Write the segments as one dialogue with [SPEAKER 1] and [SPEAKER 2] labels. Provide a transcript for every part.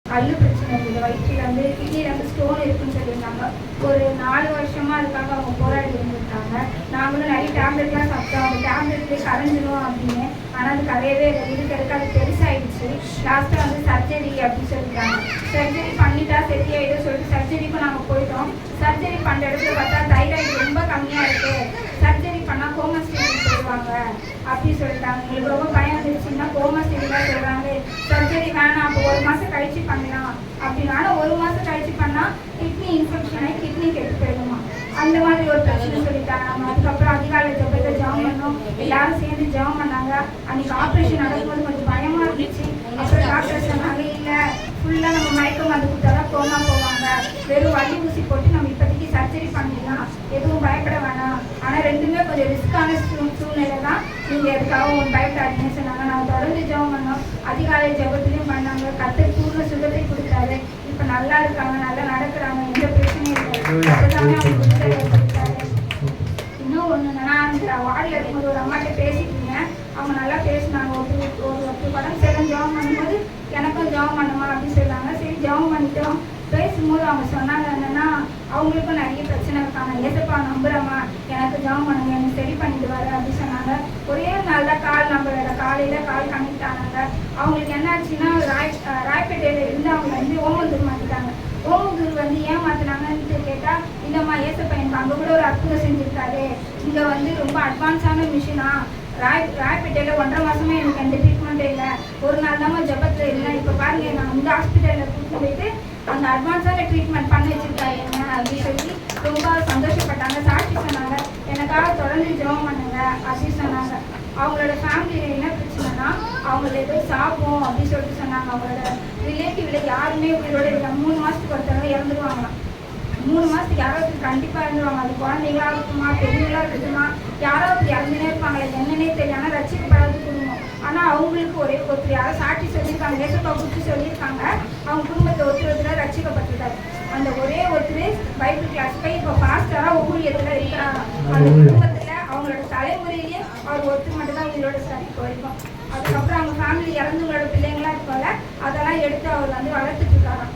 [SPEAKER 1] கல்லு பிரச்சனை இருக்குது. வயிற்றில் வந்து கிட்னியில் வந்து ஸ்டோன் இருக்குன்னு சொல்லியிருந்தாங்க. ஒரு 4 வருஷமாக அதுக்காக அவங்க போராடி இருந்திருக்காங்க. நாங்களும் நிறைய டேப்லெட்லாம் சாப்பிட்டோம். அந்த டேப்லெட்லேயே கரைஞ்சிடும் அப்படின்னு. ஆனால் அது கரையவே இல்லை. இருக்கிறதுக்கு அது பெருசாகிடுச்சு. லாஸ்ட்டாக வந்து சர்ஜரி அப்படின்னு சொல்லிட்டாங்க. சர்ஜரி பண்ணிட்டா சரியாயிடும் சொல்லிட்டு சர்ஜரிக்கும் நாங்கள் போயிட்டோம். சர்ஜரி பண்ணுற இடத்துல பார்த்தா தைராய்டு ரொம்ப கம்மியாக இருக்குது. சர்ஜரி பண்ணால் கோமஸ்டேஜ் போடுவாங்க அப்படின்னு சொல்லிட்டாங்க. எங்களுக்கு ரொம்ப பயம் வந்துருச்சுன்னா கோமஸ்டேஜ் தான் சொல்கிறாங்க. சர்ஜரி வேணாம், அப்போ 1 மாதம் கழிச்சு பண்ணலாம் அப்படின்னா. 1 மாதம் கழிச்சு பண்ணால் கிட்னி இன்ஃபெக்ஷன் ஆகி கிட்னி கெட்டு போயிடுமா, அந்த மாதிரி ஒரு பிரச்சனை சொல்லிட்டாங்க. நம்ம அதுக்கப்புறம் அதிகாலை ஜபத்தை ஜெபம் பண்ணோம். எல்லாரும் சேர்ந்து ஜெபம் பண்ணாங்க. அன்னைக்கு ஆப்ரேஷன் நடக்கும்போது கொஞ்சம் பயமாக இருந்துச்சு. அப்புறம் டாக்டர் சொன்னாங்க, இல்லை ஃபுல்லாக நம்ம மயக்க மருந்து கொடுத்தாதான் கோமா போவாங்க, வெறும் வலி ஊசி போட்டு நம்ம இப்போதைக்கு சர்ஜரி பண்ணிடலாம், எதுவும் பயப்பட வேணாம். ஆனால் ரெண்டுமே கொஞ்சம் ரிஸ்கான சூழ்நிலை தான், நீங்கள் எதுக்காகவும் பயப்படாதீங்கன்னு சொன்னாங்க. நாங்கள் தொடர்ந்து ஜெபம் பண்ணோம். அதிகாலை ஜபத்துலையும் பண்ணாங்க. கர்த்தர் பூர்ண சுகத்தை கொடுத்தாரு. இப்போ நல்லா இருக்காங்க, நல்லா நடக்கிறாங்க, எந்த பிரச்சனையும் இல்லை. அதுதானே அவங்க கொடுத்தாரு. இன்னும் ஒன்று என்னன்னா, அந்த வார்டில் இருக்கும்போது ஒரு அம்மாட்ட பேசிட்டு இருந்தேன். அவங்க நல்லா பேசினாங்க. ஒரு படம் சேலம் ஜெபம் பண்ணும்போது எனக்கும் ஜெபம் பண்ணுமா அப்படின்னு சொன்னாங்க. சரி ஜெபம் பண்ணிட்டோம். பேசும்போது அவங்க சொன்னாங்க என்னன்னா, அவங்களுக்கும் நிறைய பிரச்சனை இருக்காங்க. ஏசப்பா நம்புறமா, எனக்கு ஜெபம் பண்ணுங்க, எனக்கு சரி பண்ணிடுவாரு அப்படின்னு சொன்னாங்க. ஒரே நாள் தான் நம்மளோட காலையில் கால் கனெக்ட் ஆனாங்க. அவங்களுக்கு என்ன ஆச்சுன்னா, ராய்பேட்டையில் இருந்து அவங்க வந்து ஓமந்தூர் மாற்றிட்டாங்க. ஓமந்தூர் வந்து ஏன் மாற்றினாங்கன்னு கேட்டால், இல்லைம்மா ஏசப்பா எனக்கு அங்கே கூட ஒரு அற்புதம் செஞ்சுருக்காரு, இங்கே வந்து ரொம்ப அட்வான்ஸான மிஷினா, ராய்பேட்டையில் 1.5 மாதமே எனக்கு எந்த ட்ரீட்மெண்ட்டே இல்லை, ஒரு நாள் தான் ஜபத்தில் இல்லை, இப்போ பாருங்க நான் இந்த ஹாஸ்பிட்டலில் கூப்பிட்டு போயிட்டு அந்த அட்வான்ஸான ட்ரீட்மெண்ட் பண்ண வச்சுருக்காரு என்ன அப்படின்னு சொல்லி ரொம்ப சந்தோஷப்பட்டாங்க. சாட்சி சொன்னாங்க, எனக்காக தொடர்ந்து ஜெபம் பண்ணுங்க அப்படின்னு சொன்னாங்க. அவங்களோட ஃபேமிலியில் என்ன பிரச்சனைனா, அவங்கள ஏதோ சாப்பிடும் அப்படின்னு சொல்லிட்டு சொன்னாங்க. அவங்களோட ரிலேட்டிவில் யாருமே உயிரோட இல்லை. 3 மாதத்துக்கு ஒருத்தவங்க இறந்துருவாங்களாம். 3 மாதத்துக்கு யாராவது கண்டிப்பாக இருந்துருவாங்க. அது குழந்தைங்களா இருக்குமா, பெரியவங்களா இருக்குமா, யாராவது இறந்துனே இருப்பாங்களே, என்னன்னே தெரியும். ஆனால் ரசிக்கப்படாது குடும்பம். ஆனால் அவங்களுக்கு ஒருத்தர் யாரும் சாட்சி சொல்லியிருக்காங்க, ஏசப்பா குறித்து சொல்லியிருக்காங்க. அவங்க குடும்பத்தை ஒருத்தர் ரசிக்கப்பட்டிருக்காரு. அந்த ஒரே ஒருத்தர் பைபிள் கிளாஸ் போய் இப்போ பாஸ்டராக ஊழியத்தில் இருக்கிறாங்க. அந்த குடும்பத்தில் அவங்களோட தலைமுறையிலேயே அவர் ஒருத்தர் மட்டும் தான் உங்களோட ஸ்டடி போயிருக்கோம். அதுக்கப்புறம் அவங்க ஃபேமிலி இறந்தவங்களோட பிள்ளைங்களா இருப்பாங்க, அதெல்லாம் எடுத்து அவர் வந்து வளர்த்துட்டு இருக்காராம்.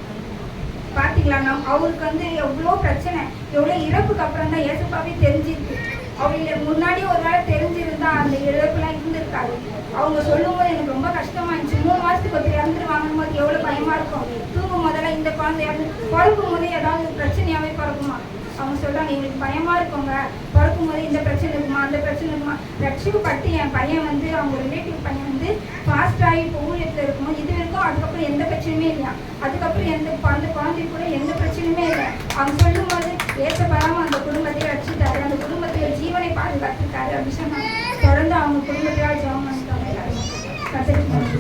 [SPEAKER 1] பார்த்தீங்களா, அவருக்கு வந்து எவ்வளோ பிரச்சனை, எவ்வளோ இறப்புக்கு அப்புறம் தான் ஏசப்பாவே தெரிஞ்சிருக்கு. அவங்க முன்னாடி ஒரு வேளை தெரிஞ்சிருந்தா அந்த இழப்புலாம் இருந்திருக்காரு. அவங்க சொல்லும் போது எனக்கு ரொம்ப கஷ்டமா இருந்துச்சு. 3 மாதத்துக்கு ஒருத்தர் இறந்துருவாங்கன்னு போது எவ்வளோ பயமா இருக்கும். தூங்கும் போதெல்லாம் இந்த குழந்தை பிறக்கும் போதே ஏதாவது பிரச்சனையாவே பிறக்குமா. அவங்க சொல்றாங்க, எங்களுக்கு பயமா இருக்குங்க, பிறக்கும் போதே இந்த பிரச்சனை இருக்குமா, அந்த பிரச்சனை இருக்குமா. ரட்சிக்கப்பட்டு என் பையன் வந்து அவங்க ரிலேட்டிவ் பையன் வந்து ஃபாஸ்ட் ஆகி இப்போ ஊழியத்தில் இருக்கும்போது இது வரைக்கும் அதுக்கப்புறம் எந்த பிரச்சனையுமே இல்லையா. அதுக்கப்புறம் அந்த குழந்தை கூட எந்த பிரச்சனையுமே இல்லை. அவங்க சொல்லும் போது ஏசப்படாம அந்த குடும்பத்தை ரட்சித்தாரு, அந்த குடும்பத்தில் ஜீவனை பாதுகாத்துருக்காரு அப்படின்னு சொன்னாங்க. தொடர்ந்து அவங்க குடும்பத்தையால் ஜெபம் பண்ணிட்டாங்க. எல்லாரும் கத்தரிக்கணும்.